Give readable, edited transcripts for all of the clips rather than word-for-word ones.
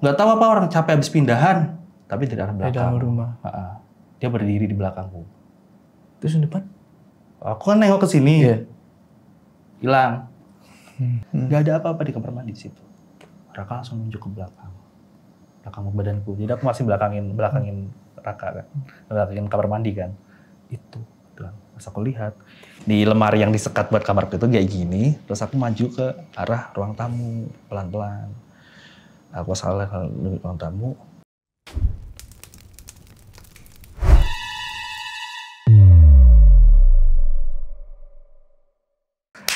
Nggak tahu apa orang capek habis pindahan, tapi di arah Di belakang. dalam rumah. Dia berdiri di belakangku. Terus di depan? Aku kan nengok ke sini, Iya. hilang. Nggak ada apa-apa di kamar mandi di situ. Raka langsung nunjuk ke belakang badanku. Jadi aku masih belakangin Raka kan, belakangin kamar mandi kan. Itu, dan pas aku lihat di lemari yang disekat buat kamarku itu kayak gini. Terus aku maju ke arah ruang tamu pelan-pelan. Aku salah di ruang tamu.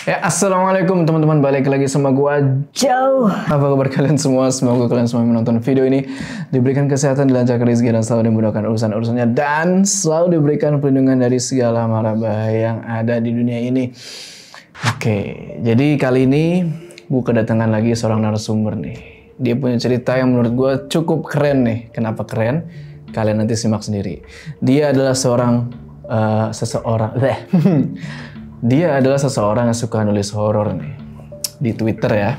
Ya, assalamualaikum teman-teman, balik lagi sama gua Jauh. Apa kabar kalian semua? Semoga kalian semua menonton video ini diberikan kesehatan, dilancarkan rezeki, dan selalu dimudahkan urusan-urusannya, dan selalu diberikan perlindungan dari segala mara bahaya yang ada di dunia ini. Oke, jadi kali ini gua kedatangan lagi seorang narasumber nih. Dia punya cerita yang menurut gua cukup keren nih. Kenapa keren? Kalian nanti simak sendiri. Dia adalah Dia adalah seseorang yang suka nulis horor nih di Twitter ya.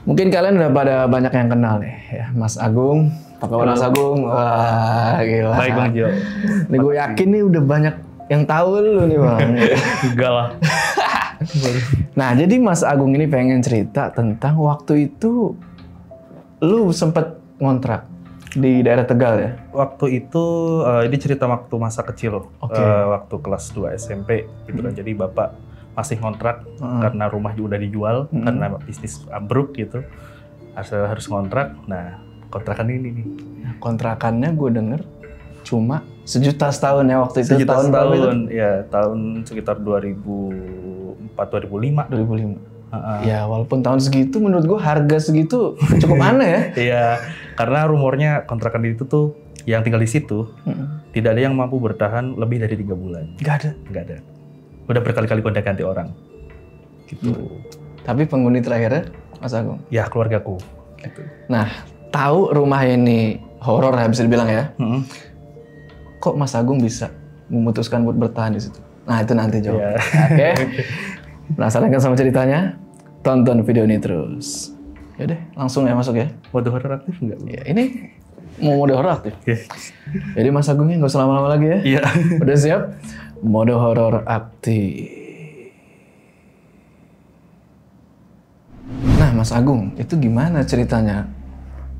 Mungkin kalian udah pada banyak yang kenal nih ya, Mas Agung. Apa kabar Mas Agung? Wah, gila. Baik Bang Jo. Nih gue yakin nih udah banyak yang tahu lu nih Bang. Enggak lah. Nah, jadi Mas Agung ini pengen cerita tentang waktu itu lu sempet ngontrak di daerah Tegal ya? Waktu itu, ini cerita waktu masa kecil, waktu kelas 2 SMP gitu kan. Jadi bapak masih ngontrak karena rumah juga udah dijual, karena bisnis ambruk gitu. Harus ngontrak, nah kontrakan ini nih. Nah, kontrakannya gue denger cuma sejuta setahun ya waktu itu. Sejuta tahun berapa itu? ya tahun sekitar 2004-2005. 2005. Ya walaupun tahun segitu menurut gue harga segitu cukup aneh ya. Iya, karena rumornya kontrakan itu tuh yang tinggal di situ tidak ada yang mampu bertahan lebih dari 3 bulan. Nggak ada. Udah berkali-kali gonta-ganti orang. Gitu. Tapi penghuni terakhirnya Mas Agung? Ya keluargaku. Gitu. Nah, tahu rumah ini horor ya bisa dibilang ya. Kok Mas Agung bisa memutuskan buat bertahan di situ? Nah itu nanti jawab. Yeah. Oke. Penasaran kan sama ceritanya? Tonton video ini terus. Yaudah, langsung ya masuk ya. Mode horor aktif nggak? Ya, ini mau mode horor aktif. Yeah. Jadi Mas Agungnya nggak usah lama-lama lagi ya. Iya. Udah siap? Mode horor aktif. Nah, Mas Agung, itu gimana ceritanya?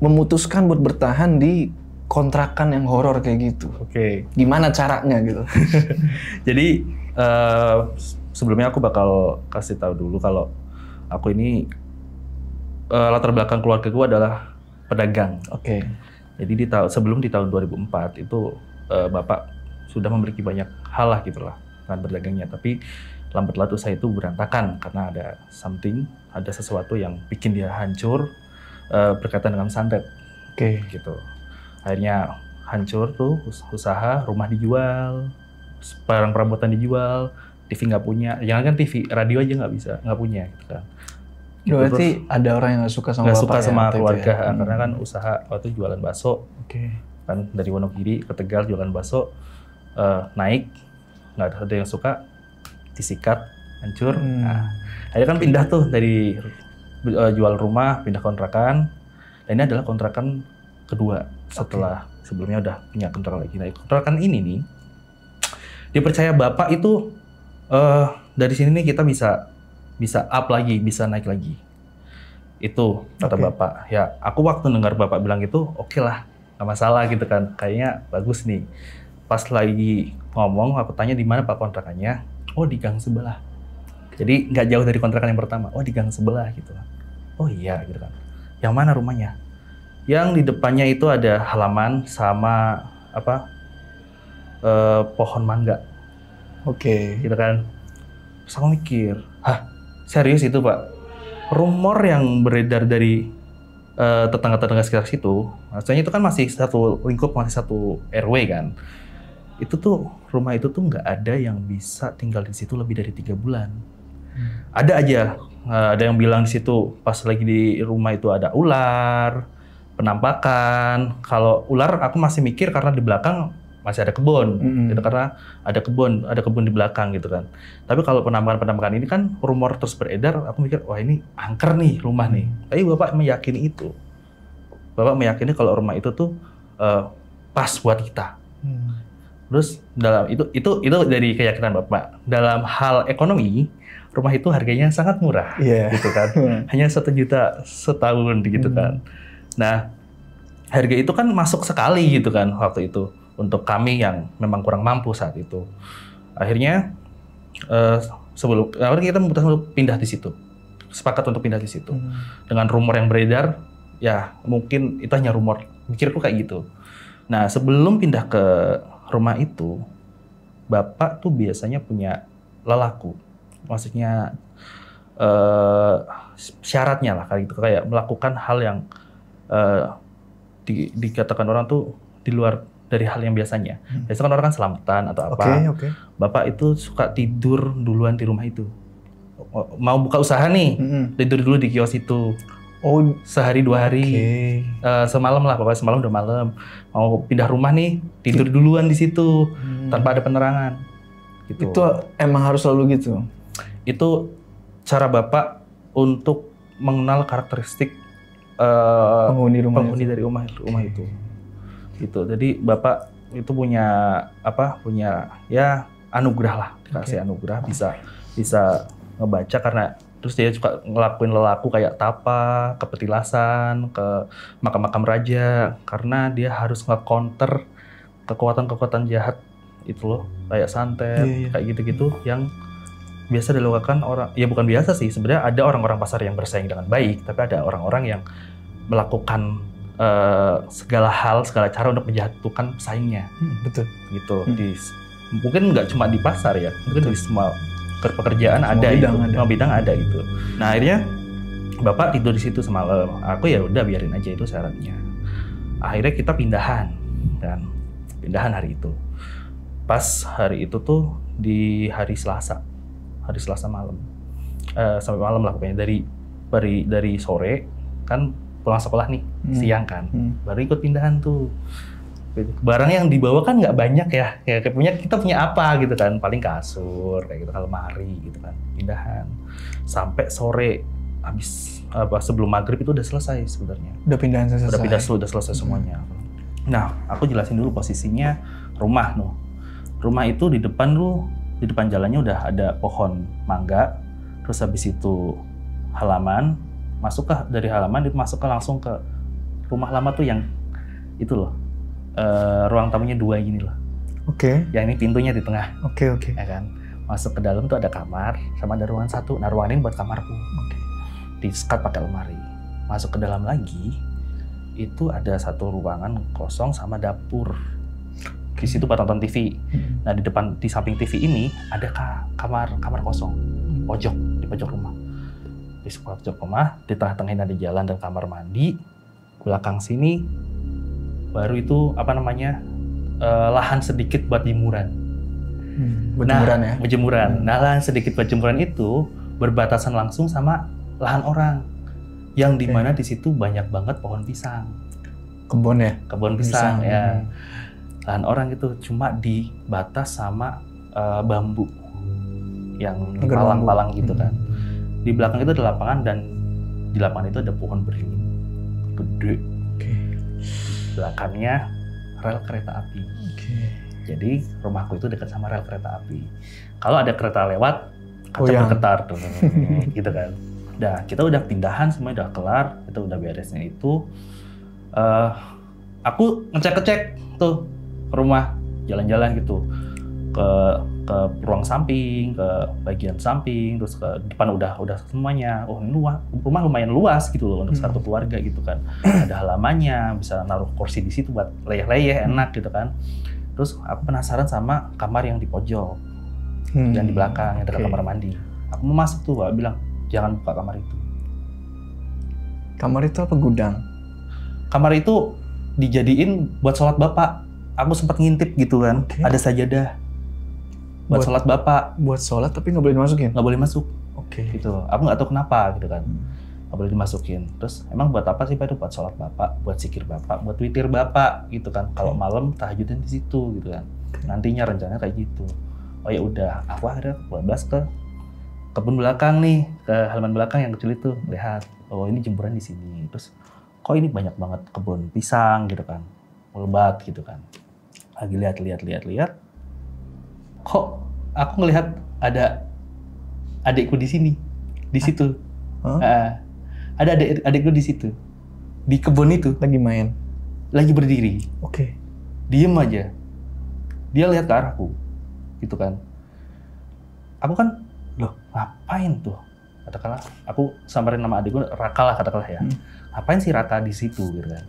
Memutuskan buat bertahan di kontrakan yang horor kayak gitu. Oke. Gimana caranya gitu? Jadi sebelumnya aku bakal kasih tahu dulu kalau aku ini latar belakang keluarga gue adalah pedagang. Oke. Jadi sebelum di tahun 2004 itu bapak sudah memiliki banyak hal lah gitulah dengan berdagangnya. Tapi lambat laun usaha itu berantakan karena ada sesuatu yang bikin dia hancur berkaitan dengan santet. Oke. Gitu. Akhirnya hancur tuh usaha, rumah dijual, barang perabotan dijual, TV nggak punya, jangan kan TV, radio aja nggak punya gitu kan. Berarti ada orang yang nggak suka sama bapak suka sama ya, keluarga ya? karena kan usaha waktu jualan bakso. Oke. Kan dari Wonogiri ke Tegal jualan bakso naik, nggak ada yang suka, disikat, hancur. Nah, akhirnya kan pindah tuh dari jual rumah pindah kontrakan. Dan ini adalah kontrakan kedua setelah sebelumnya udah punya kontrakan lagi. Nah, kontrakan ini nih dipercaya bapak itu dari sini nih kita bisa up lagi, bisa naik lagi. Itu kata bapak. Ya, aku waktu dengar bapak bilang itu, oke lah, nggak masalah gitu kan. Kayaknya bagus nih. Pas lagi ngomong, aku tanya di mana pak kontrakannya. Oh, di gang sebelah. Jadi nggak jauh dari kontrakan yang pertama. Oh, di gang sebelah gitu. Oh iya gitu kan. Yang mana rumahnya? Yang di depannya itu ada halaman sama pohon mangga. Oke. Gitu kan. Terus aku mikir, hah serius itu pak? Rumor yang beredar dari tetangga-tetangga sekitar situ, maksudnya itu kan masih satu lingkup, masih satu RW kan. Itu tuh, rumah itu tuh nggak ada yang bisa tinggal di situ lebih dari 3 bulan. Ada aja, ada yang bilang di situ pas lagi di rumah itu ada ular, penampakan. Kalau ular aku masih mikir karena di belakang masih ada kebun, gitu, karena ada kebun di belakang gitu kan. Tapi kalau penampakan ini kan rumor terus beredar, aku mikir wah ini angker nih rumah nih. Tapi bapak meyakini itu. Bapak meyakini kalau rumah itu tuh pas buat kita. Terus dalam itu dari keyakinan Bapak. Dalam hal ekonomi, rumah itu harganya sangat murah, gitu kan. Hanya 1 juta setahun, gitu kan. Nah, harga itu kan masuk sekali, gitu kan, waktu itu untuk kami yang memang kurang mampu saat itu. Akhirnya kita memutuskan untuk pindah di situ, sepakat untuk pindah di situ. Dengan rumor yang beredar, ya mungkin itu hanya rumor. Mikirku kayak gitu. Nah, sebelum pindah ke rumah itu, Bapak tuh biasanya punya lelaku. Maksudnya syaratnya lah kayak melakukan hal yang dikatakan orang tuh di luar dari hal yang biasanya. Biasanya kan orang kan selamatan atau apa. Bapak itu suka tidur duluan di rumah itu. Mau buka usaha nih, tidur dulu di kios itu. Sehari 2 hari, semalam lah, Bapak semalam udah malam. Mau pindah rumah nih, tidur duluan di situ tanpa ada penerangan. Gitu. Itu emang harus selalu gitu? Itu cara Bapak untuk mengenal karakteristik penghuni dari rumah itu. Gitu. Jadi Bapak itu punya ya anugerah lah, dikasih anugerah bisa ngebaca karena terus dia suka ngelakuin lelaku kayak tapa, ke petilasan, ke makam-makam raja karena dia harus nge-counter kekuatan-kekuatan jahat itu loh, kayak santet, kayak gitu-gitu yang biasa dilakukan orang, ya bukan biasa sih, sebenarnya ada orang-orang pasar yang bersaing dengan baik, tapi ada orang-orang yang melakukan segala cara untuk menjatuhkan pesaingnya. Betul. Gitu. Mungkin nggak cuma di pasar ya, mungkin di semua pekerjaan ada semua bidang ada gitu. Nah, akhirnya Bapak tidur di situ semalam. Aku ya udah biarin aja itu syaratnya. Akhirnya kita pindahan hari itu. Pas hari itu tuh di hari Selasa malam. Sampai malam lah pokoknya dari sore kan pulang sekolah nih, siang kan. Baru ikut pindahan tuh. Barang yang dibawa kan nggak banyak ya kita punya apa gitu kan, paling kasur kayak gitu, lemari gitu kan, pindahan sampai sore habis sebelum maghrib itu udah selesai sebenarnya. Udah selesai semuanya. Nah, aku jelasin dulu posisinya rumah itu di depan jalannya udah ada pohon mangga, terus habis itu halaman, dari halaman masuk langsung ke rumah lama tuh yang itu loh. Ruang tamunya 2 gini loh. Yang ini pintunya di tengah. Ya kan. Masuk ke dalam tuh ada kamar sama ada ruangan 1. Nah, ruangan ini buat kamarku. Disekat pakai lemari. Masuk ke dalam lagi itu ada 1 ruangan kosong sama dapur. Di situ buat nonton TV. Nah, di samping TV ini ada kamar kosong. Di pojok rumah. Di pojok rumah, di tengah-tengahnya ada jalan dan kamar mandi. Belakang sini baru itu lahan sedikit buat jemuran. Berjemuran. Nah, lahan sedikit buat jemuran itu berbatasan langsung sama lahan orang yang dimana di situ banyak banget pohon pisang. Kebun pisang ya. Lahan orang itu cuma dibatas sama bambu yang palang-palang gitu kan. Di belakang itu ada lapangan dan di lapangan itu ada pohon beringin gede. Belakangnya rel kereta api. Jadi rumahku itu dekat sama rel kereta api. Kalau ada kereta lewat, kaca bergetar gitu kan. Nah, kita udah pindahan, semuanya udah kelar, kita udah beresnya itu. Aku ngecek tuh rumah, jalan-jalan gitu ke ruang samping, ke bagian samping, terus ke depan udah semuanya. Oh, ini rumah lumayan luas gitu loh untuk 1 keluarga gitu kan. Ada halamannya, bisa naruh kursi di situ buat leyeh-leyeh, enak gitu kan. Terus aku penasaran sama kamar yang di pojok, yang di belakang, yang dekat kamar mandi. Aku mau masuk tuh, Pak bilang jangan buka kamar itu. Kamar itu apa, gudang? Kamar itu dijadiin buat sholat Bapak. Aku sempat ngintip gitu kan, ada sajadah. Buat sholat Bapak. Buat sholat tapi nggak boleh dimasukin? Nggak boleh masuk. Gitu. Aku nggak tahu kenapa gitu kan. Nggak boleh dimasukin. Terus emang buat apa sih Pak itu? Buat sholat Bapak, buat zikir Bapak, buat witir Bapak gitu kan. Kalau malam tahajudin di situ gitu kan. Nantinya rencananya kayak gitu. Oh ya udah, aku akhirnya bablas ke kebun belakang nih, ke halaman belakang yang kecil itu, lihat. Oh, ini jemuran di sini. Terus kok ini banyak banget kebun pisang gitu kan, lebat gitu kan. Lagi lihat, kok aku ngelihat ada adikku di sini, di situ. Ada adikku di situ, di kebun itu. Lagi main. Lagi berdiri. Oke. Diem aja. Dia lihat ke arahku, gitu kan. Aku kan, loh ngapain tuh? Katakanlah, aku samperin nama adikku Raka lah katakanlah ya. Ngapain sih Raka di situ gitu kan?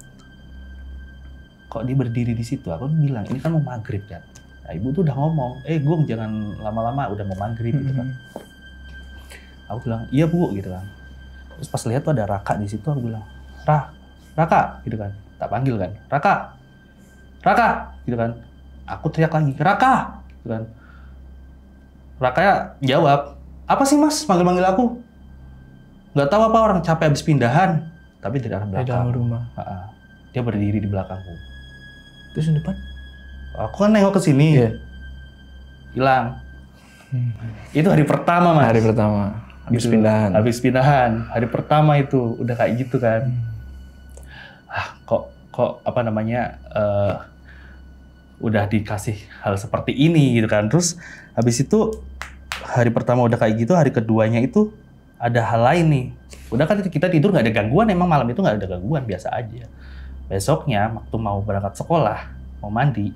Kok dia berdiri di situ? Aku bilang, ini kan mau maghrib kan. Nah, ibu tuh udah ngomong, Gung jangan lama-lama, udah mau maghrib gitu kan. Aku bilang, iya Bu gitu kan. Terus pas lihat tuh ada Raka di situ, aku bilang, Raka gitu kan. Tak panggil kan, Raka gitu kan. Aku teriak lagi, Raka gitu kan. Raka ya jawab, apa sih Mas manggil-manggil aku? Nggak tahu apa, orang capek habis pindahan. Tapi di dalam belakang. Di dalam rumah. Dia berdiri di belakangku. Terus di depan? Aku kan nengok ke sini. Iya. Hilang. Itu hari pertama Mas. Hari pertama. Habis Gitu. pindahan. Habis pindahan. Hari pertama itu udah kayak gitu kan. Kok apa namanya? Udah dikasih hal seperti ini gitu kan. Terus habis itu hari pertama udah kayak gitu, hari keduanya itu ada hal lain nih. Udah kan kita tidur nggak ada gangguan, emang malam itu nggak ada gangguan, biasa aja. Besoknya waktu mau berangkat sekolah, mau mandi,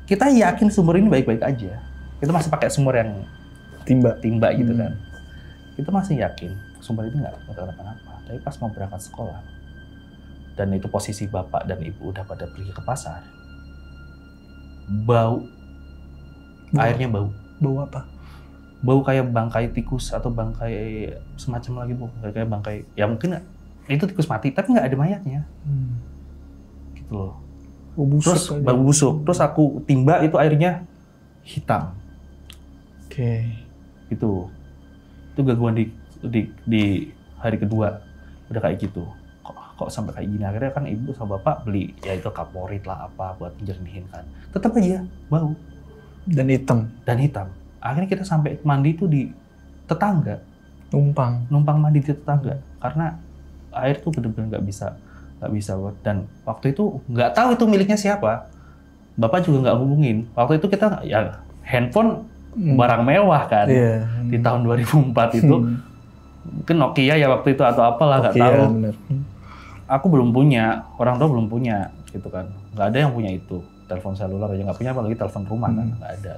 kita yakin sumur ini baik-baik aja. Kita masih pakai sumur yang timba gitu kan. Kita masih yakin sumur ini nggak kenapa-napa. Tapi pas mau berangkat sekolah, dan itu posisi bapak dan ibu udah pada pergi ke pasar, bau. Airnya bau. Bau apa? Bau kayak bangkai tikus atau bangkai semacam lagi, Bu. Kayak bangkai, ya mungkin itu tikus mati, tapi nggak ada mayatnya. Gitu loh. Bau busuk. Terus bau busuk. Terus aku timba itu airnya hitam. Oke. Gitu. Itu gangguan di hari kedua. Udah kayak gitu. Kok sampai kayak gini? Akhirnya kan ibu sama bapak beli, ya itu kaporit lah apa buat jernihin kan. Tetap aja bau. Dan hitam. Akhirnya kita sampai mandi itu di tetangga. Numpang mandi di tetangga. Karena air tuh bener-bener nggak bisa. Dan waktu itu nggak tahu itu miliknya siapa. Bapak juga nggak hubungin. Waktu itu kita ya handphone barang mewah kan. Di tahun 2004 itu. Mungkin Nokia ya waktu itu atau apalah nggak tahu. Bener. Aku belum punya, orang tua belum punya gitu kan. Nggak ada yang punya itu. Telepon seluler aja nggak punya, apalagi telepon rumah kan nggak ada.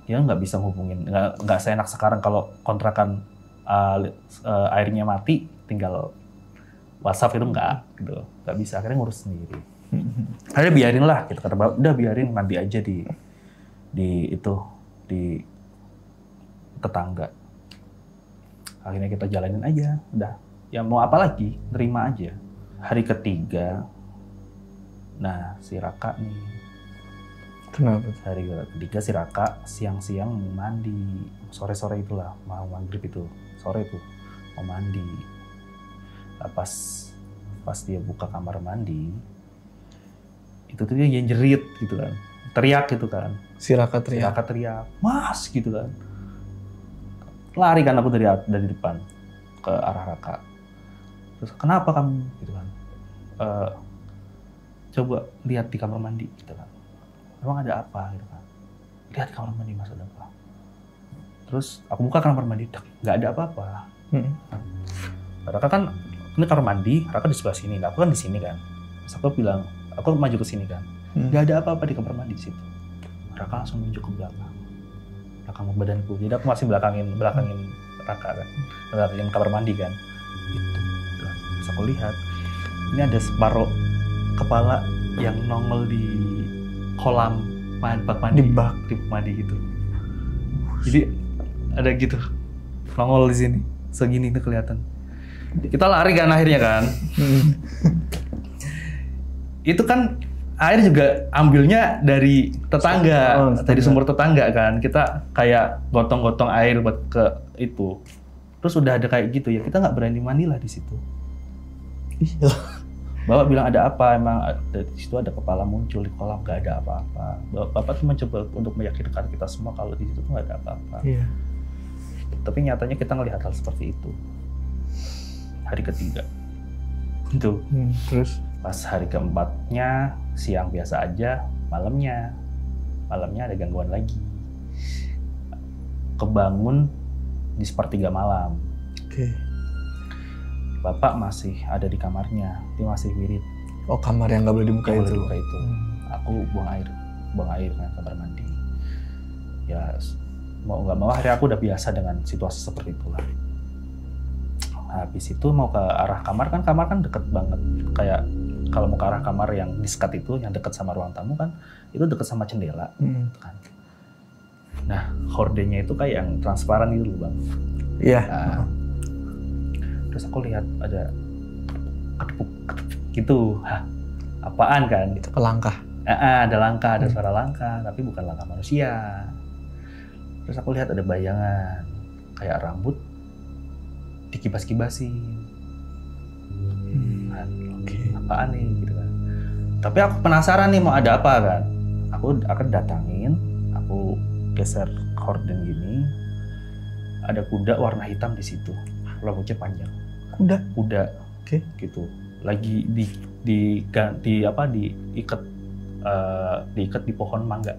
Ya nggak bisa hubungin, nggak seenak sekarang kalau kontrakan airnya mati tinggal WhatsApp itu nggak bisa, akhirnya ngurus sendiri. Akhirnya biarin lah, kita kata udah biarin mandi aja di tetangga. Akhirnya kita jalanin aja, udah ya mau apa lagi, terima aja. Hari ketiga, nah si Raka nih. Kenapa? Hari ketiga si Raka siang-siang mandi, sore-sore itulah, mau maghrib itu, sore tuh mau mandi. Nah, pas dia buka kamar mandi, itu tuh dia jerit gitu kan, teriak gitu kan. Si Raka teriak, Mas gitu kan. Lari kan aku dari depan ke arah Raka. Terus kenapa kamu gitu kan? Coba lihat di kamar mandi gitu kan. Emang ada apa gitu kan? Lihat di kamar mandi, Mas, ada apa? Terus aku buka kamar mandi, nggak ada apa-apa. Raka kan ini kamar mandi, Raka di sebelah sini, aku kan di sini kan. Terus aku bilang, aku maju ke sini kan. Nggak ada apa-apa di kamar mandi di situ. Raka langsung nunjuk ke belakang badanku. Jadi aku masih belakangin Raka kan, belakangin kamar mandi kan. Itu. Terus aku lihat, ini ada separuh kepala yang nongol di kolam bak mandi. Di bak mandi gitu. Jadi ada gitu, nongol di sini, segini tuh kelihatan. Kita lari kan akhirnya kan. Itu kan air juga ambilnya dari tetangga, dari sumur tetangga kan. Kita kayak gotong-gotong air buat ke itu. Terus udah ada kayak gitu ya, kita nggak berani mandi lah di situ. Iya. Bapak bilang ada apa, emang di situ ada kepala muncul di kolam, nggak ada apa-apa. Bapak tuh mencoba untuk meyakinkan kita semua kalau di situ tuh nggak ada apa-apa. Iya. Tapi nyatanya kita ngelihat hal seperti itu. hari ketiga. Itu. Terus? Pas hari keempatnya siang biasa aja, malamnya ada gangguan lagi. Kebangun di sepertiga malam. Oke. Bapak masih ada di kamarnya, dia masih wirid. Oh, kamar yang nggak boleh dibuka Nggak itu? boleh dibuka itu. Aku buang air kan kamar mandi. Ya mau nggak mau akhirnya aku udah biasa dengan situasi seperti itulah. Habis itu mau ke arah kamar kan deket banget. Kayak kalau mau ke arah kamar yang disekat itu, yang deket sama ruang tamu kan, itu deket sama jendela. Kan. Nah, hordenya itu kayak yang transparan gitu loh, Bang. Iya. Nah, terus aku lihat ada kedepuk gitu. Hah, apaan kan? Itu pelangkah. Ada langkah, ada suara langkah, tapi bukan langkah manusia. Terus aku lihat ada bayangan kayak rambut dikibas-kibasin. Apaan nih gitu kan. Tapi aku penasaran nih mau ada apa kan. Aku akan datangin, aku geser horden gini. Ada kuda warna hitam di situ. Rambutnya panjang. Kuda. Oke. Gitu. Lagi diikat di pohon mangga.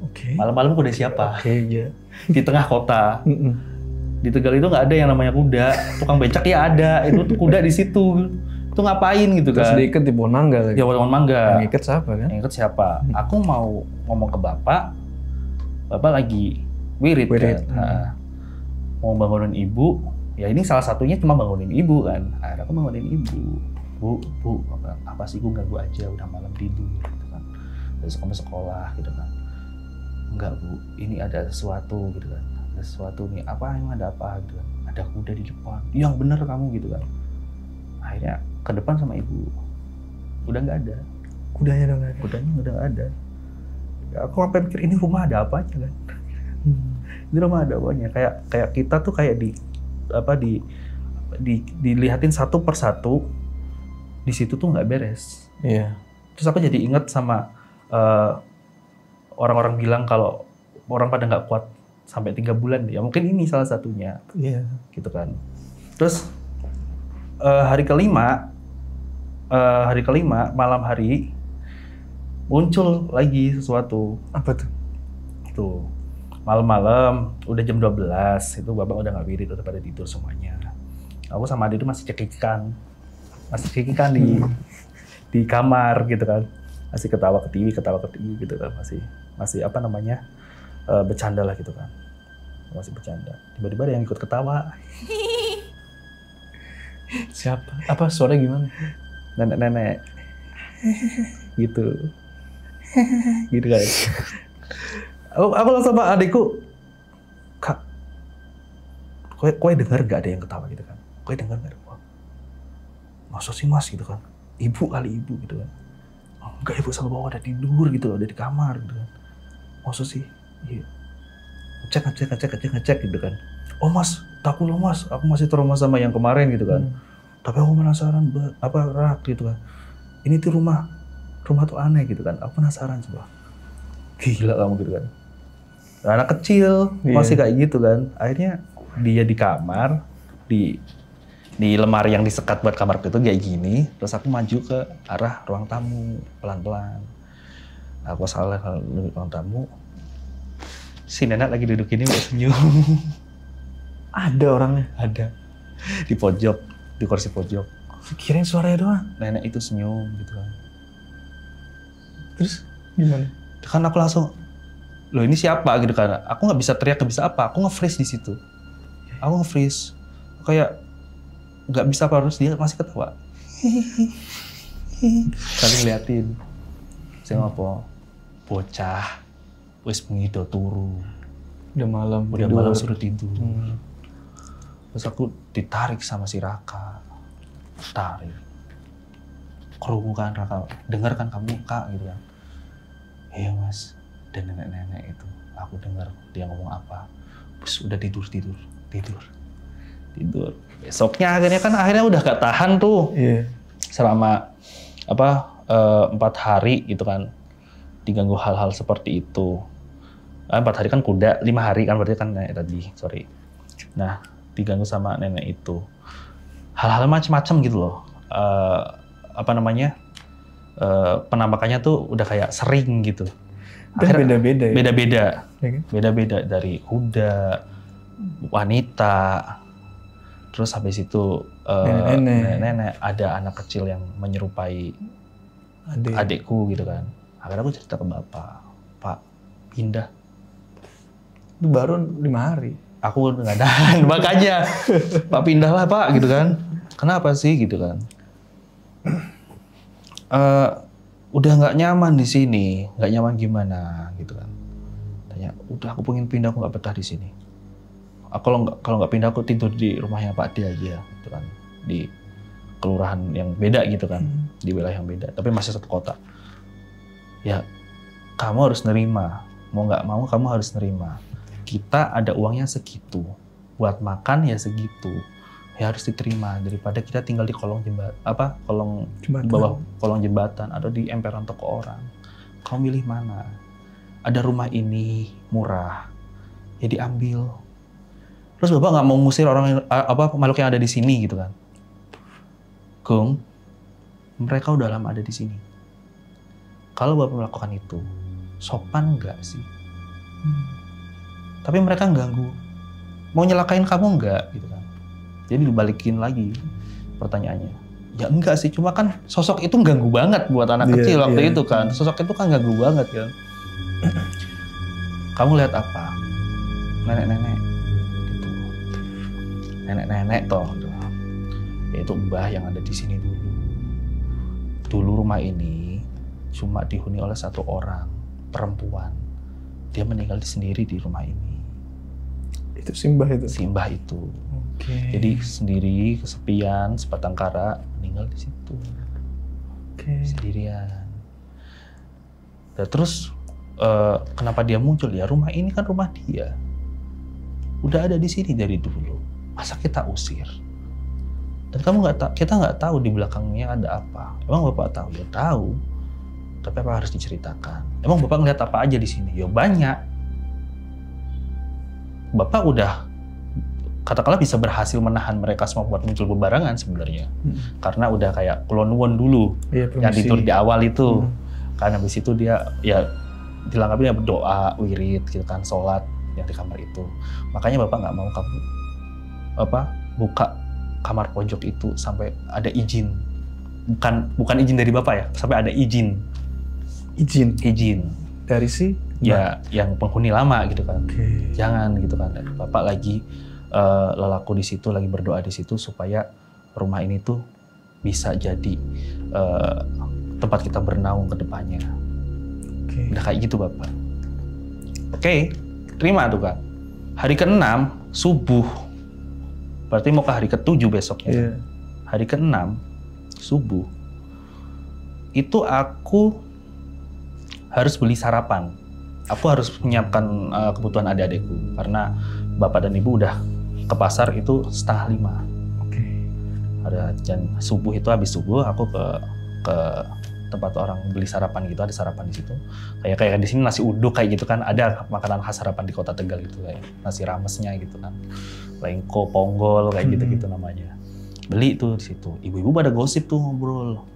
Oke. Malam-malam kuda siapa? Oke, iya. Di tengah kota. Di Tegal itu nggak ada yang namanya kuda. Tukang becak ya ada. Itu tuh kuda di situ. Itu ngapain gitu kan? Terus diikat di pohon mangga lagi. Ya pohon mangga. Yang ikat siapa kan? Yang ikat siapa? Aku mau ngomong ke bapak. Bapak lagi wirid. Kan? Mau bangunin ibu. Ya ini salah satunya cuma bangunin ibu kan. Akhirnya aku bangunin ibu. Bu, apa sih gue ganggu aja, udah malam tidur gitu kan. Besok kamu sekolah gitu kan. Enggak Bu, ini ada sesuatu gitu kan. Ada sesuatu nih, emang ada apa gitu kan. Ada kuda di depan, yang bener kamu gitu kan. Akhirnya ke depan sama ibu, udah nggak ada. Kudanya udah nggak ada. Ya, aku sampai mikir ini rumah ada apanya kan. Ini rumah ada apanya, kayak kita tuh kayak dilihatin satu persatu. Di situ tuh nggak beres. Iya. Terus aku jadi ingat sama orang-orang bilang kalau orang pada nggak kuat sampai 3 bulan. Ya mungkin ini salah satunya. Iya. Gitu kan. Terus hari kelima malam hari muncul lagi sesuatu. Apa tuh? Tuh malam-malam udah jam 12 itu bapak udah nggak wirid, udah pada tidur semuanya. Aku sama adik itu masih cekikan di kamar gitu kan, masih ketawa ke TV gitu kan, masih bercanda lah gitu kan, masih bercanda. Tiba-tiba ada yang ikut ketawa. Siapa? Apa suaranya gimana? Nenek gitu guys. Aku langsung sama adikku, Kak, kowe dengar nggak ada yang ketawa gitu kan? Kowe dengar nggak? Masa sih Mas gitu kan? Ibu gitu kan? Oh, enggak, ibu sama bapak udah tidur gitu loh, udah di kamar gitu kan. Masa sih? Iya. Ngecek gitu kan. Oh Mas, takut loh Mas, aku masih trauma sama yang kemarin gitu kan. Tapi aku penasaran rak gitu kan. Ini tuh rumah tuh aneh gitu kan. Aku penasaran coba. Gila kamu gitu kan. Anak kecil masih kayak gitu kan. Akhirnya dia di kamar, di lemari yang disekat buat kamar itu kayak gini. Terus aku maju ke arah ruang tamu pelan-pelan. Aku salah kalau di ruang tamu. Si nenek lagi duduk ini udah senyum. Ada orangnya? Ada. Di pojok, di kursi pojok. Kirain suaranya doang. Nenek itu senyum gitu kan. Terus gimana? Kan aku langsung, loh ini siapa gitu kan. Aku nggak bisa teriak, nggak bisa apa. Aku nge-freeze di situ. Aku nge-freeze. Kayak nggak bisa apa, harus dia masih ketawa. Saling ngeliatin. Saya ngopo, bocah, wis bengi do turu. Udah malam suruh tidur. Terus aku ditarik sama si Raka. Tarik. Kerungu kan Raka, dengar kan kamu Kak gitu kan. Iya Mas, dan nenek-nenek itu. Aku dengar dia ngomong apa. Terus udah tidur. Besoknya akhirnya udah gak tahan tuh. Selama 4 hari gitu kan, diganggu hal-hal seperti itu. 4 hari kan kuda, 5 hari kan berarti kan nenek tadi, sorry. Nah, diganggu sama nenek itu. hal-hal macam-macam gitu loh. Penampakannya tuh udah kayak sering gitu. Dan beda-beda ya? Beda-beda. Ya kan? Beda-beda dari kuda, wanita, terus habis itu nenek-nenek, ada anak kecil yang menyerupai adikku gitu kan. Akhirnya aku cerita ke bapak, Pak, pindah. Itu baru 5 hari. Aku nggak tahan, makanya Pak pindahlah Pak gitu kan. Kenapa sih gitu kan? Udah nggak nyaman di sini, nggak nyaman gimana gitu kan? Tanya, udah aku pengen pindah, aku nggak betah di sini. Kalau nggak pindah aku tidur di rumahnya Pak D aja, gitu kan? Di kelurahan yang beda gitu kan, di wilayah yang beda, tapi masih satu kota. Ya, kamu harus nerima, mau nggak mau kamu harus nerima. Kita ada uangnya segitu, buat makan ya segitu. Ya harus diterima daripada kita tinggal di kolong jembatan. Bawah kolong jembatan atau di emperan toko orang. Kamu milih mana? Ada rumah ini murah, ya diambil. Terus bapak nggak mau ngusir orang makhluk yang ada di sini gitu kan? Gong, mereka udah lama ada di sini. Kalau bapak melakukan itu, sopan nggak sih? Tapi mereka ganggu, mau nyelakain kamu nggak gitu kan? Jadi dibalikin lagi pertanyaannya. Ya enggak sih, cuma kan sosok itu ganggu banget buat anak kecil waktu itu kan. Sosok itu kan ganggu banget kan. Kamu lihat apa? Nenek-nenek gitu. Nenek-nenek toh. Yaitu mbah yang ada di sini dulu. Dulu rumah ini cuma dihuni oleh satu orang, perempuan. Dia meninggal sendiri di rumah ini. Itu Simbah itu? Simbah itu. Okay. Jadi sendiri, kesepian, sebatang kara, meninggal di situ. Sendirian. Dan terus kenapa dia muncul ya? Rumah ini kan rumah dia. Udah ada di sini dari dulu. Masa kita usir? Dan kita nggak tahu di belakangnya ada apa. Emang bapak tahu? Ya tahu. Tapi apa harus diceritakan? Emang bapak ngeliat apa aja di sini? Ya banyak. Bapak udah katakanlah bisa berhasil menahan mereka semua buat muncul bebarengan sebenarnya. Karena udah kayak Kulonwon dulu yang tidur di awal itu. Karena habis itu dia ya dilengkapi dengan berdoa, wirid gitu kan, sholat yang di kamar itu. Makanya bapak nggak mau kamu buka kamar pojok itu sampai ada izin. Bukan izin dari bapak ya, sampai ada izin. Izin dari si ya yang penghuni lama gitu kan. Jangan gitu kan. Bapak lagi lelaku di situ, lagi berdoa di situ supaya rumah ini tuh bisa jadi tempat kita bernaung ke depannya. Udah kayak gitu bapak. Terima tuh kan. Hari ke-6 subuh, berarti mau ke hari ke-7 besoknya. Hari ke-6 subuh, itu aku harus beli sarapan. Aku harus menyiapkan kebutuhan adik-adikku karena bapak dan ibu udah ke pasar itu 4:30. Ada jam subuh itu, habis subuh aku ke tempat orang beli sarapan gitu, ada sarapan di situ. Kayak di sini nasi uduk kayak gitu kan, ada makanan khas sarapan di Kota Tegal gitu kayak nasi ramesnya gitu kan. Lengko, ponggol kayak gitu-gitu namanya. Beli tuh di situ. Ibu-ibu pada gosip tuh ngobrol.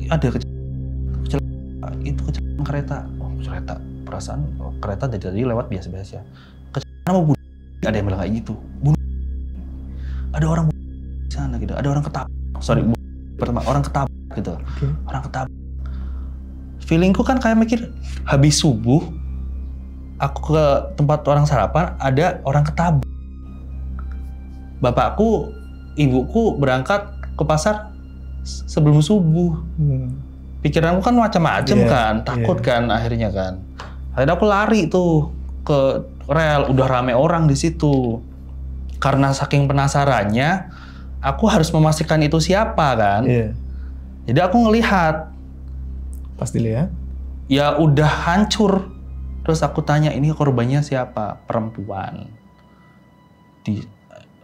Ada kecelakaan kereta. Oh, kereta. Perasaan kereta dari tadi lewat biasa-biasa. Kecelakaan mau bunuh. Ada yang bilang kayak gitu. Bunuh. Ada orang bunuh di sana gitu. Ada orang ketabrak. Pertama orang ketabrak gitu. Orang ketabrak. Feelingku kan kayak mikir habis subuh aku ke tempat orang sarapan, ada orang ketabrak. Bapakku, ibuku berangkat ke pasar sebelum subuh. Pikiranku kan macam-macam kan, takut kan akhirnya kan. Akhirnya aku lari tuh ke rel, udah rame orang di situ. Karena saking penasarannya, aku harus memastikan itu siapa kan. Jadi aku ngelihat. Pas dilihat? Ya udah hancur. Terus aku tanya, ini korbannya siapa? Perempuan.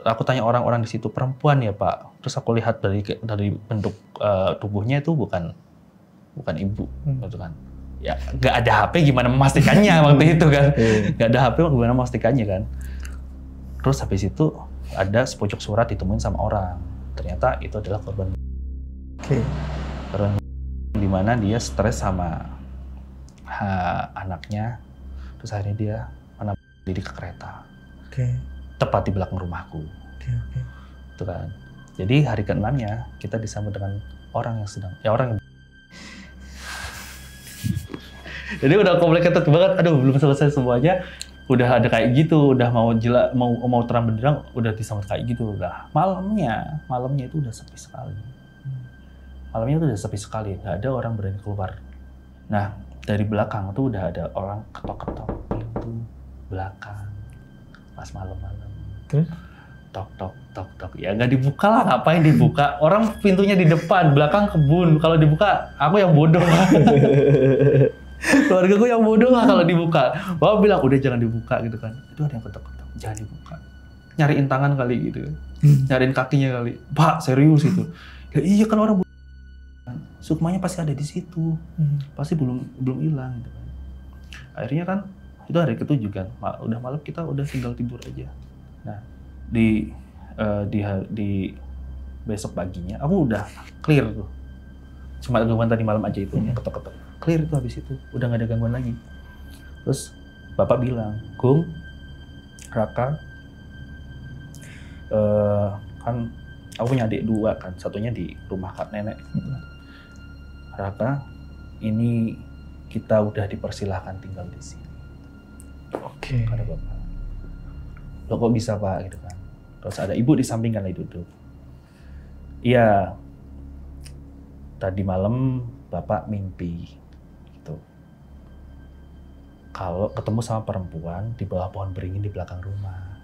Aku tanya orang-orang di situ, perempuan ya Pak. Terus aku lihat dari bentuk tubuhnya itu bukan ibu, gitu kan. Ya nggak ada HP, gimana memastikannya waktu itu kan. Nggak ada HP, gimana memastikannya kan. Terus habis itu ada sepucuk surat ditemuin sama orang. Ternyata itu adalah korban. Korban di mana dia stres sama anaknya, terus akhirnya dia menabrak diri ke kereta. Tepat di belakang rumahku. Itu kan. Jadi hari ke-6-nya kita disambut dengan orang yang sedang, jadi udah complicated banget. Aduh, belum selesai semuanya. Udah ada kayak gitu, udah mau terang benderang, udah disambut kayak gitu. Udah malamnya itu udah sepi sekali. Nggak ada orang berani keluar. Nah, dari belakang tuh udah ada orang ketok-ketok pintu belakang pas malam-malam. Terus? Tok. Ya nggak dibuka lah, ngapain dibuka? Orang pintunya di depan, belakang kebun. Kalau dibuka, aku yang bodoh. Keluarga gue yang bodoh lah kalau dibuka. Bapak bilang, udah jangan dibuka gitu kan. Itu ada yang ketok-ketok, jangan dibuka. Nyariin tangan kali gitu. Nyariin kakinya kali. Pak, serius itu. Ya iya kan orang bodoh. Sukmanya pasti ada di situ. Pasti belum hilang gitu kan. Akhirnya kan, itu hari ke-7 kan. Udah malam kita udah tinggal tidur aja. Nah, di besok paginya aku udah clear tuh. Cuma gangguan tadi malam aja itu yang ketok-ketok. Clear itu habis itu, udah nggak ada gangguan lagi. Terus bapak bilang, Gung, Raka, kan aku punya adik 2 kan, satunya di rumah kak nenek. Raka, ini kita udah dipersilahkan tinggal di sini. Kata bapak. Loh kok bisa Pak gitu kan. Terus ada ibu di samping kan lagi duduk. Iya, tadi malam bapak mimpi gitu. Kalau ketemu sama perempuan di bawah pohon beringin di belakang rumah.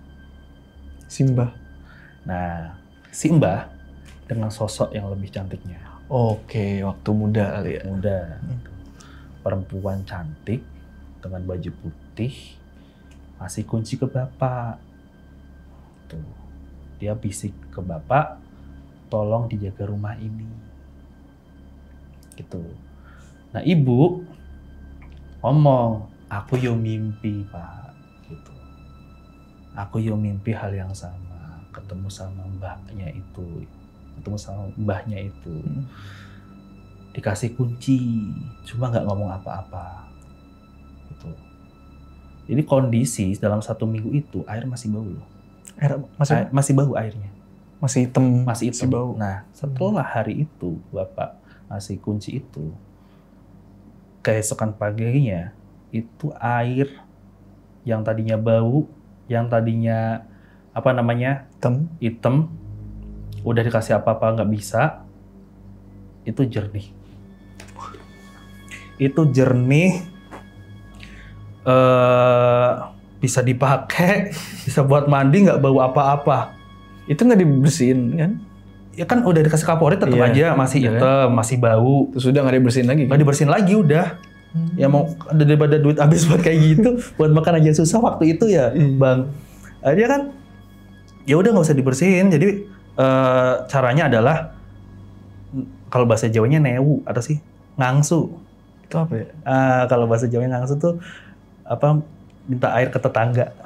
Simbah. Nah, si Mbah dengan sosok yang lebih cantiknya. Waktu muda kali ya. Muda. Perempuan cantik dengan baju putih masih kunci ke bapak. Tuh. Dia bisik ke bapak, tolong dijaga rumah ini. Gitu. Nah, ibu ngomong, aku yo mimpi, Pak. Gitu. Aku yo mimpi hal yang sama, ketemu sama mbahnya itu. Dikasih kunci, cuma nggak ngomong apa-apa. Gitu. Jadi kondisi dalam 1 minggu itu air masih bau loh. Masih bau airnya. Masih hitam. Masih bau. Nah, setelah hari itu bapak ngasih kunci itu, keesokan paginya itu air yang tadinya bau, yang tadinya hitam, udah dikasih apa-apa nggak bisa, itu jernih. Itu jernih, bisa dipakai, bisa buat mandi, nggak bau apa-apa. Itu nggak dibersihin kan? Ya kan udah dikasih kaporit tetap aja masih hitam, masih bau. Terus udah nggak dibersihin lagi? Nggak dibersihin lagi udah. Ya mau daripada duit habis buat kayak gitu, buat makan aja susah waktu itu ya, Bang. Akhirnya kan, ya udah nggak usah dibersihin. Jadi caranya adalah kalau bahasa Jawanya newu atau sih ngangsu. Itu apa ya? Kalau bahasa Jawanya ngangsu tuh minta air ke tetangga.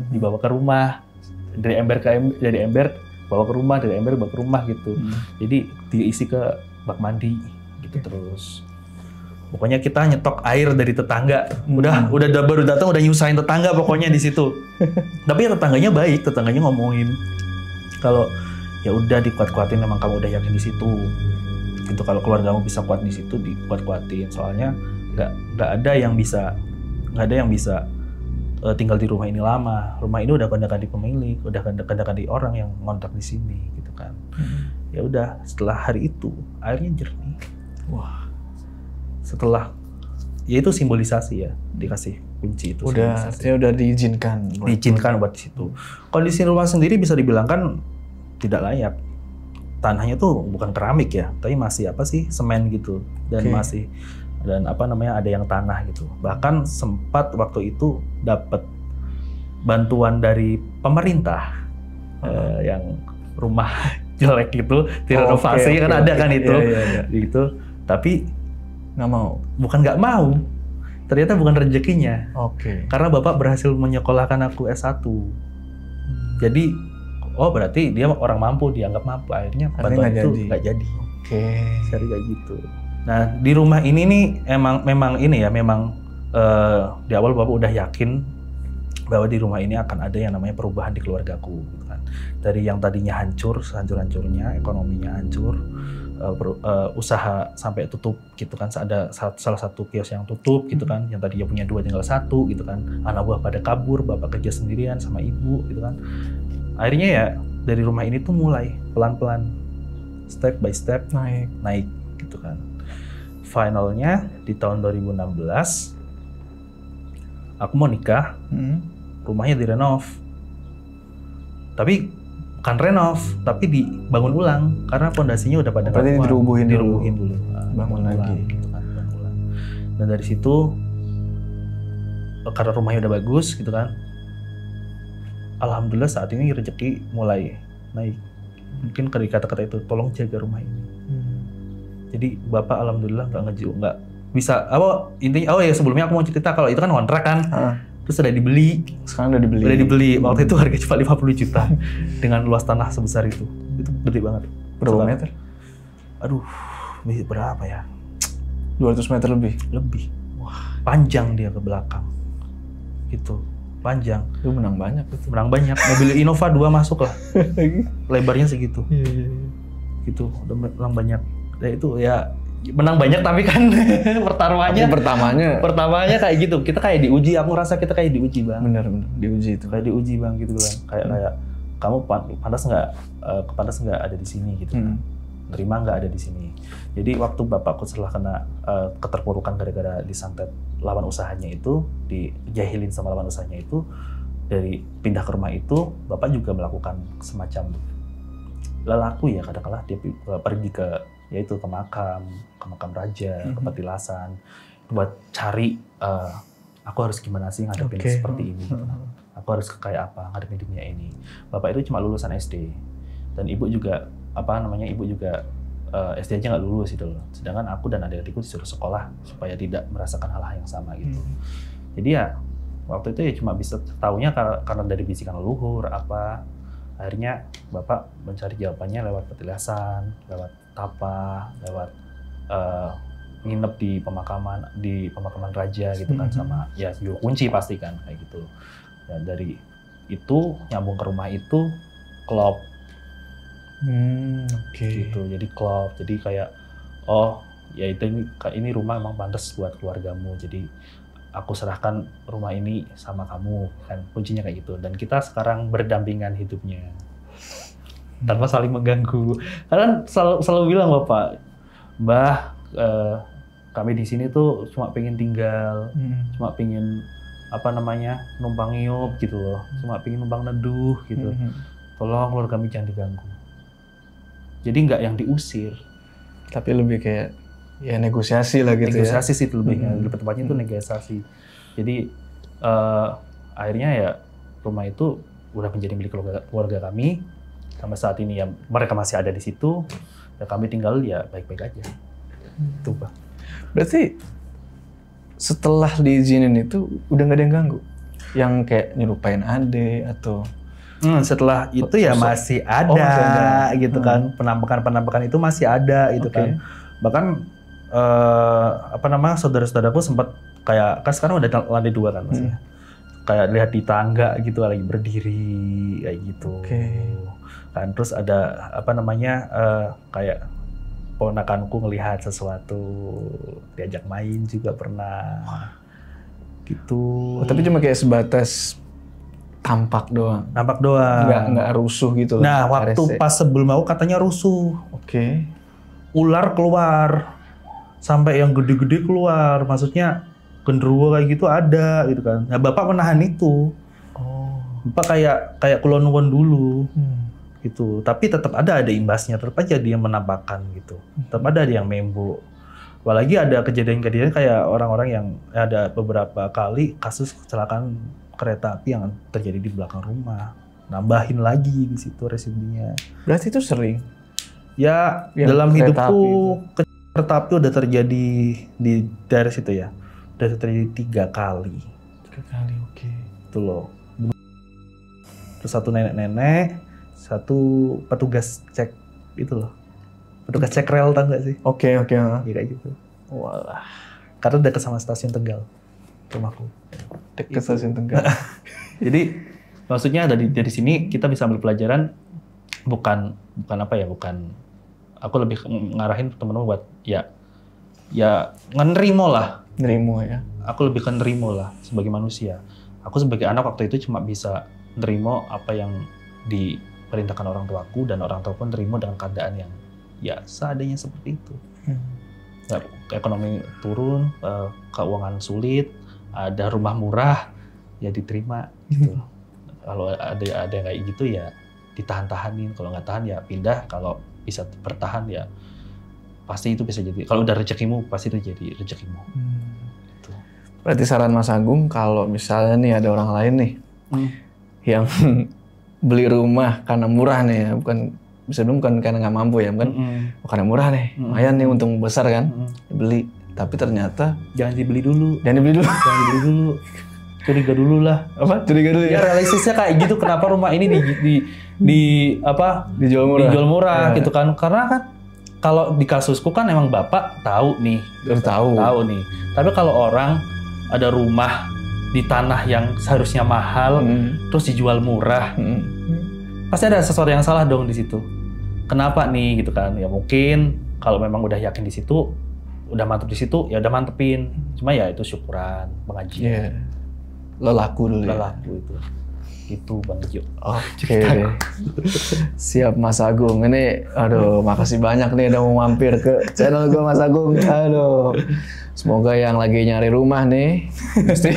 Dibawa ke rumah. Dari ember bawa ke rumah, dari ember bawa ke rumah gitu. Jadi diisi ke bak mandi gitu terus. Pokoknya kita nyetok air dari tetangga. Udah baru datang udah nyusahin tetangga pokoknya di situ. Tapi ya tetangganya baik, tetangganya ngomongin kalau ya udah dikuat-kuatin, memang kamu udah yakin di situ. Gitu, kalau keluargamu bisa kuat di situ, dikuat-kuatin. Soalnya nggak ada yang bisa tinggal di rumah ini lama. Rumah ini udah kandakan di pemilik, udah kandakan di orang yang ngontrak di sini, gitu kan. Ya udah, setelah hari itu airnya jernih. Wah. Setelah, ya itu simbolisasi ya, dikasih kunci itu. Udah diizinkan. Diizinkan buat di situ. Kondisi rumah sendiri bisa dibilangkan tidak layak. Tanahnya tuh bukan keramik ya, tapi masih semen gitu, dan masih ada yang tanah gitu. Bahkan sempat waktu itu dapat bantuan dari pemerintah yang rumah jelek gitu direnovasi, ada kan itu. Gitu. Tapi nggak mau. Bukan nggak mau. Ternyata bukan rezekinya. Karena bapak berhasil menyekolahkan aku S1. Jadi berarti dia orang mampu, dianggap mampu. Akhirnya bantuan itu nggak jadi. Oke. Seri kayak gitu. Nah di rumah ini nih memang di awal Bapak udah yakin bahwa di rumah ini akan ada yang namanya perubahan di keluargaku. Gitu kan. Dari yang tadinya hancur-hancurnya, ekonominya hancur, usaha sampai tutup gitu kan. Ada salah satu kios yang tutup gitu kan, yang tadinya punya 2 tinggal 1 gitu kan. Anak buah pada kabur, bapak kerja sendirian sama ibu gitu kan. Akhirnya ya dari rumah ini tuh mulai pelan-pelan, step by step naik gitu kan. Finalnya di tahun 2016 aku mau nikah, rumahnya direnov. Tapi bukan renov, tapi dibangun ulang karena fondasinya udah pada berarti dirubuhin dulu. Bangun lagi gitu kan, bangun ulang. Dan dari situ karena rumahnya udah bagus gitu kan. Alhamdulillah saat ini rezeki mulai naik. Mungkin dari kata-kata itu, tolong jaga rumah ini. Jadi Bapak alhamdulillah nggak bisa intinya ya sebelumnya aku mau cerita kalau itu kan kontrak kan. Terus udah dibeli. Sekarang udah dibeli. Udah dibeli. Waktu itu harga cuma 50 juta dengan luas tanah sebesar itu. Itu gede banget. Berapa meter? Aduh, berapa ya? 200 meter lebih. Lebih. Wah, panjang dia ke belakang. Gitu. Panjang. Itu menang banyak itu. Menang banyak. Mobil Innova 2 masuk lah. Lebarnya segitu. Iya. Gitu, udah menang banyak. Ya itu ya menang banyak tapi kan pertamanya kayak gitu. Kita kayak diuji, aku rasa kita kayak diuji, Bang. Bener, diuji itu. Kayak diuji, Bang, gitu kan. Kayak kamu pantas nggak ada di sini gitu kan. Terima nggak ada di sini. Jadi waktu bapakku setelah kena keterpurukan gara-gara disantet lawan usahanya itu, dijahilin sama lawan usahanya itu, dari pindah ke rumah itu, bapak juga melakukan semacam lelaku ya, kadang-kadang dia pergi ke makam raja, ke petilasan, buat cari aku harus gimana sih ngadepin seperti ini. Aku harus kayak apa ngadepin dunia ini. Bapak itu cuma lulusan SD dan ibu juga SD aja nggak lulus gitu loh. Sedangkan aku dan adik-adikku disuruh sekolah supaya tidak merasakan hal-hal yang sama gitu. Jadi ya waktu itu ya cuma bisa taunya karena dari bisikan leluhur apa. Akhirnya Bapak mencari jawabannya lewat petilasan, lewat tapa, lewat nginep di pemakaman raja gitu kan, sama ya juru kunci pasti kan kayak gitu. Dan dari itu nyambung ke rumah itu klop. Gitu. Jadi klop. Jadi kayak ya ini rumah emang pantas buat keluargamu. Jadi aku serahkan rumah ini sama kamu kan, kuncinya kayak gitu. Dan kita sekarang berdampingan hidupnya tanpa saling mengganggu. Karena selalu bilang Bapak, Mbah, kami di sini tuh cuma pengen tinggal, cuma pengen numpang ngiup gitu loh, cuma pengen numpang neduh gitu. Tolong keluarga kami jangan diganggu. Jadi nggak yang diusir, tapi lebih kayak ya negosiasi lah gitu. Negosiasi sih lebihnya, lebih tepatnya itu negosiasi. Jadi akhirnya ya rumah itu udah menjadi milik keluarga kami. Sampai saat ini ya mereka masih ada di situ. Ya kami tinggal ya baik-baik aja. Itu Pak. Berarti setelah diizinin itu udah nggak ada yang ganggu? Yang kayak nyerupain ade atau? Setelah itu ya masih ada gitu kan. Penampakan itu masih ada gitu kan. Bahkan saudara-saudaraku sempat kayak kan sekarang udah lantai 2 kan maksudnya. Kayak lihat di tangga gitu lagi berdiri kayak gitu. Kan terus ada kayak ponakanku ngelihat sesuatu, diajak main juga pernah. Gitu. Tapi cuma kayak sebatas tampak doang. Nampak doang. Nggak rusuh gitu. Nah, waktu pas sebelum aku katanya rusuh. Ular keluar. Sampai yang gede-gede keluar. Maksudnya genderuwo kayak gitu ada gitu kan. Nah, Bapak menahan itu. Bapak kayak kulon-kulon dulu. Gitu. Tapi tetap ada imbasnya. Tetap aja dia menampakkan gitu. Tetap ada yang membo. Apalagi ada kejadian-kejadian kayak orang-orang yang ada beberapa kali kasus kecelakaan kereta api yang terjadi di belakang rumah. Nambahin lagi di situ residunya. Berarti itu sering? Ya, dalam hidupku kereta api udah terjadi di daerah situ ya. Udah terjadi 3 kali. 3 kali, Itu loh. Terus satu nenek-nenek, satu petugas cek itu loh. Petugas cek rel, tau nggak sih? Oke. Ya kayak gitu. Walah. Karena dekat sama stasiun Tegal, rumahku. Dekat stasiun Tegal. Jadi maksudnya dari sini kita bisa ambil pelajaran bukan aku lebih ngarahin temen-temen buat ya ngerimo lah. Nerimo ya. Aku lebih ke nerimo lah sebagai manusia. Aku sebagai anak waktu itu cuma bisa nerimo apa yang diperintahkan orang tuaku, dan orang tua pun nerimo dengan keadaan yang ya seadanya seperti itu. Ekonomi turun, keuangan sulit, ada rumah murah, ya diterima gitu. Kalau ada yang kayak gitu ya ditahan-tahanin, kalau nggak tahan ya pindah, kalau bisa bertahan ya pasti itu bisa jadi, kalau udah rezekimu pasti itu jadi rezekimu. Gitu. Berarti saran Mas Agung kalau misalnya nih ada orang lain nih yang beli rumah karena murah nih ya, bukan karena nggak mampu ya, karena murah nih, lumayan nih untung besar kan, beli, tapi ternyata jangan dibeli dulu. Curiga dulu lah. Apa? Curiga dulu ya? Ya realistisnya kayak gitu. Kenapa rumah ini dijual murah gitu kan? Karena kan kalau di kasusku kan emang bapak tahu nih. Tahu nih. Tapi kalau orang ada rumah di tanah yang seharusnya mahal, terus dijual murah, pasti ada sesuatu yang salah dong di situ. Kenapa nih gitu kan? Ya mungkin kalau memang udah yakin di situ, udah mantep di situ, ya udah mantepin. Cuma ya itu syukuran, pengajian. Yeah. Lelaku dulu ya? Lelaku itu. Itu Bang Jo. Oke. Siap Mas Agung. Ini aduh makasih banyak nih udah mau mampir ke channel gue Mas Agung. Aduh. Semoga yang lagi nyari rumah nih mesti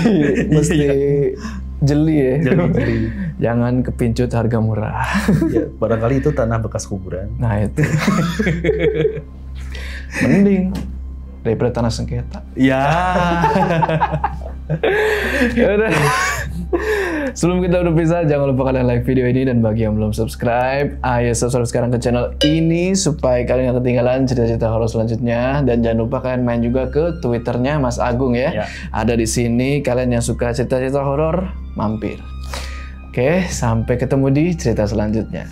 jeli ya. Jeli. Jangan kepincut harga murah. Ya, barangkali itu tanah bekas kuburan. Nah itu. Mending daripada tanah sengketa. Ya. Yaudah. Sebelum kita berpisah, jangan lupa kalian like video ini, dan bagi yang belum subscribe, ayo subscribe sekarang ke channel ini supaya kalian gak ketinggalan cerita-cerita horor selanjutnya. Dan jangan lupa kalian main juga ke Twitternya Mas Agung ya. Ada di sini, kalian yang suka cerita-cerita horor mampir. Oke, sampai ketemu di cerita selanjutnya.